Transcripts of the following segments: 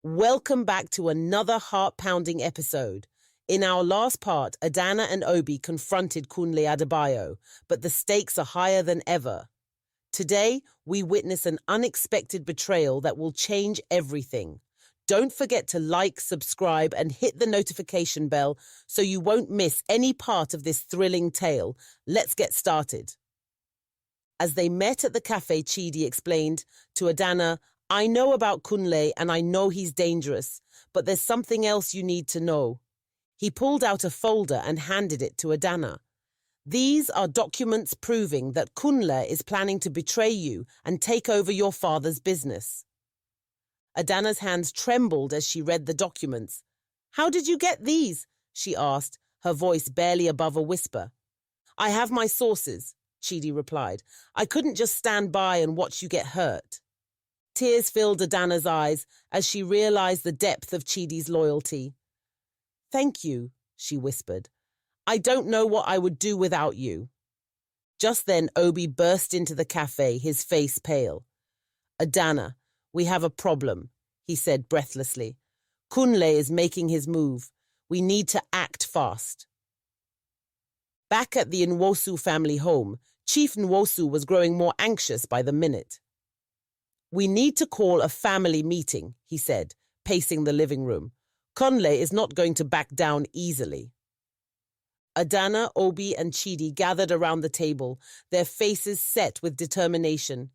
Welcome back to another heart-pounding episode. In our last part, Adana and Obi confronted Kunle Adebayo, but the stakes are higher than ever. Today, we witness an unexpected betrayal that will change everything. Don't forget to like, subscribe, and hit the notification bell so you won't miss any part of this thrilling tale. Let's get started. As they met at the cafe, Chidi explained to Adana, "I know about Kunle and I know he's dangerous, but there's something else you need to know." He pulled out a folder and handed it to Adana. "These are documents proving that Kunle is planning to betray you and take over your father's business." Adana's hands trembled as she read the documents. "How did you get these?" she asked, her voice barely above a whisper. "I have my sources," Chidi replied. "I couldn't just stand by and watch you get hurt." Tears filled Adana's eyes as she realized the depth of Chidi's loyalty. "Thank you," she whispered. "I don't know what I would do without you." Just then, Obi burst into the cafe, his face pale. "Adana, we have a problem," he said breathlessly. "Kunle is making his move. We need to act fast." Back at the Nwosu family home, Chief Nwosu was growing more anxious by the minute. "We need to call a family meeting," he said, pacing the living room. "Kunle is not going to back down easily." Adana, Obi, and Chidi gathered around the table, their faces set with determination.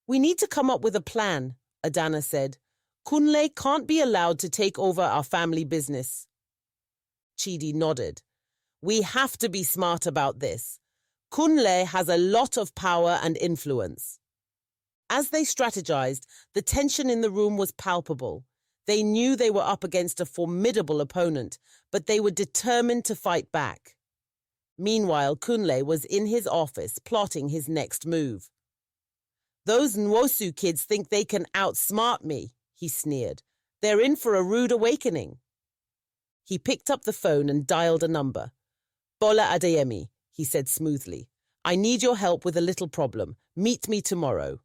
"We need to come up with a plan," Adana said. "Kunle can't be allowed to take over our family business." Chidi nodded. "We have to be smart about this. Kunle has a lot of power and influence." As they strategized, the tension in the room was palpable. They knew they were up against a formidable opponent, but they were determined to fight back. Meanwhile, Kunle was in his office plotting his next move. "Those Nwosu kids think they can outsmart me," he sneered. "They're in for a rude awakening." He picked up the phone and dialed a number. "Bola Adeyemi," he said smoothly. "I need your help with a little problem. Meet me tomorrow."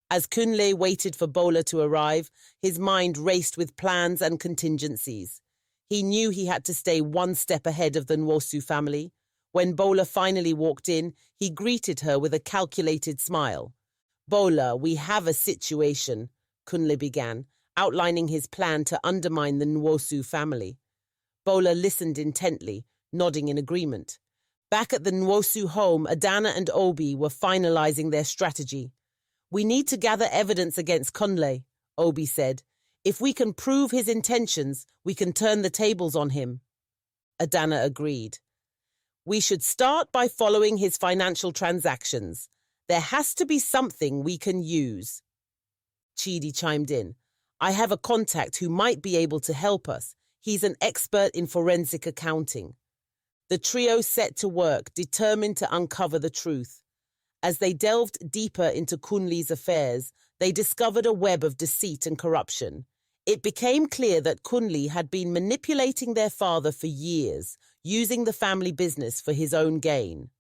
As Kunle waited for Bola to arrive, his mind raced with plans and contingencies. He knew he had to stay one step ahead of the Nwosu family. When Bola finally walked in, he greeted her with a calculated smile. "Bola, we have a situation," Kunle began, outlining his plan to undermine the Nwosu family. Bola listened intently, nodding in agreement. Back at the Nwosu home, Adana and Obi were finalizing their strategy. "We need to gather evidence against Kunle," Obi said. "If we can prove his intentions, we can turn the tables on him." Adana agreed. "We should start by following his financial transactions. There has to be something we can use." Chidi chimed in. "I have a contact who might be able to help us. He's an expert in forensic accounting." The trio set to work, determined to uncover the truth. As they delved deeper into Kunle's affairs, they discovered a web of deceit and corruption. It became clear that Kunle had been manipulating their father for years, using the family business for his own gain.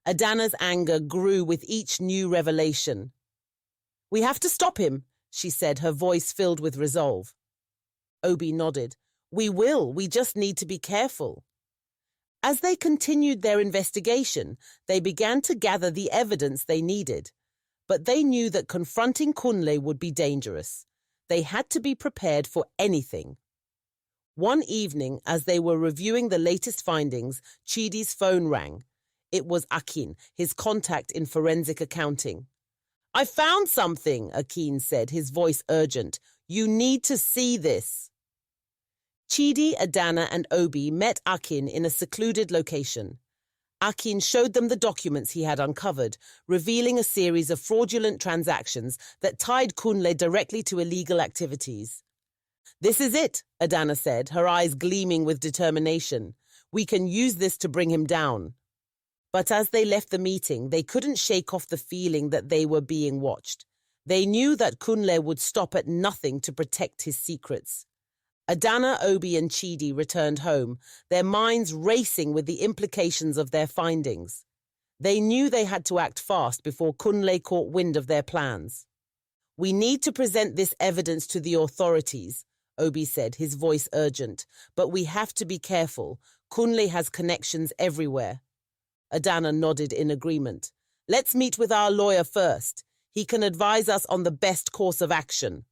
Adana's anger grew with each new revelation. "We have to stop him," she said, her voice filled with resolve. Obi nodded. "We will, we just need to be careful." As they continued their investigation, they began to gather the evidence they needed. But they knew that confronting Kunle would be dangerous. They had to be prepared for anything. One evening, as they were reviewing the latest findings, Chidi's phone rang. It was Akin, his contact in forensic accounting. "I found something," Akin said, his voice urgent. "You need to see this." Chidi, Adana, and Obi met Akin in a secluded location. Akin showed them the documents he had uncovered, revealing a series of fraudulent transactions that tied Kunle directly to illegal activities. "This is it," Adana said, her eyes gleaming with determination. "We can use this to bring him down." But as they left the meeting, they couldn't shake off the feeling that they were being watched. They knew that Kunle would stop at nothing to protect his secrets. Adana, Obi, and Chidi returned home, their minds racing with the implications of their findings. They knew they had to act fast before Kunle caught wind of their plans. We need to present this evidence to the authorities, Obi said, his voice urgent. But we have to be careful. Kunle has connections everywhere. Adana nodded in agreement. Let's meet with our lawyer first. He can advise us on the best course of action.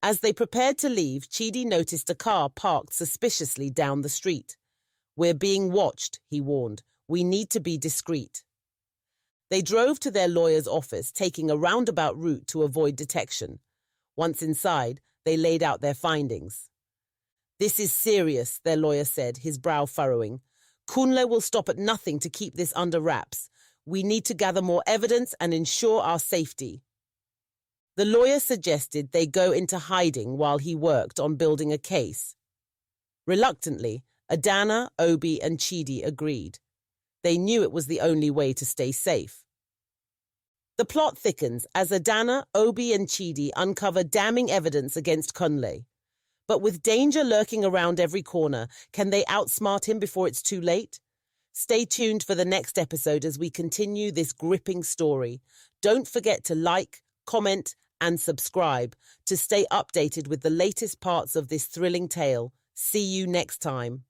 As they prepared to leave, Chidi noticed a car parked suspiciously down the street. We're being watched, he warned. We need to be discreet. They drove to their lawyer's office, taking a roundabout route to avoid detection. Once inside, they laid out their findings. This is serious, their lawyer said, his brow furrowing. Kunle will stop at nothing to keep this under wraps. We need to gather more evidence and ensure our safety. The lawyer suggested they go into hiding while he worked on building a case. Reluctantly, Adana, Obi, and Chidi agreed. They knew it was the only way to stay safe. The plot thickens as Adana, Obi, and Chidi uncover damning evidence against Kunle. But with danger lurking around every corner, can they outsmart him before it's too late? Stay tuned for the next episode as we continue this gripping story. Don't forget to like, comment, and subscribe to stay updated with the latest parts of this thrilling tale. See you next time.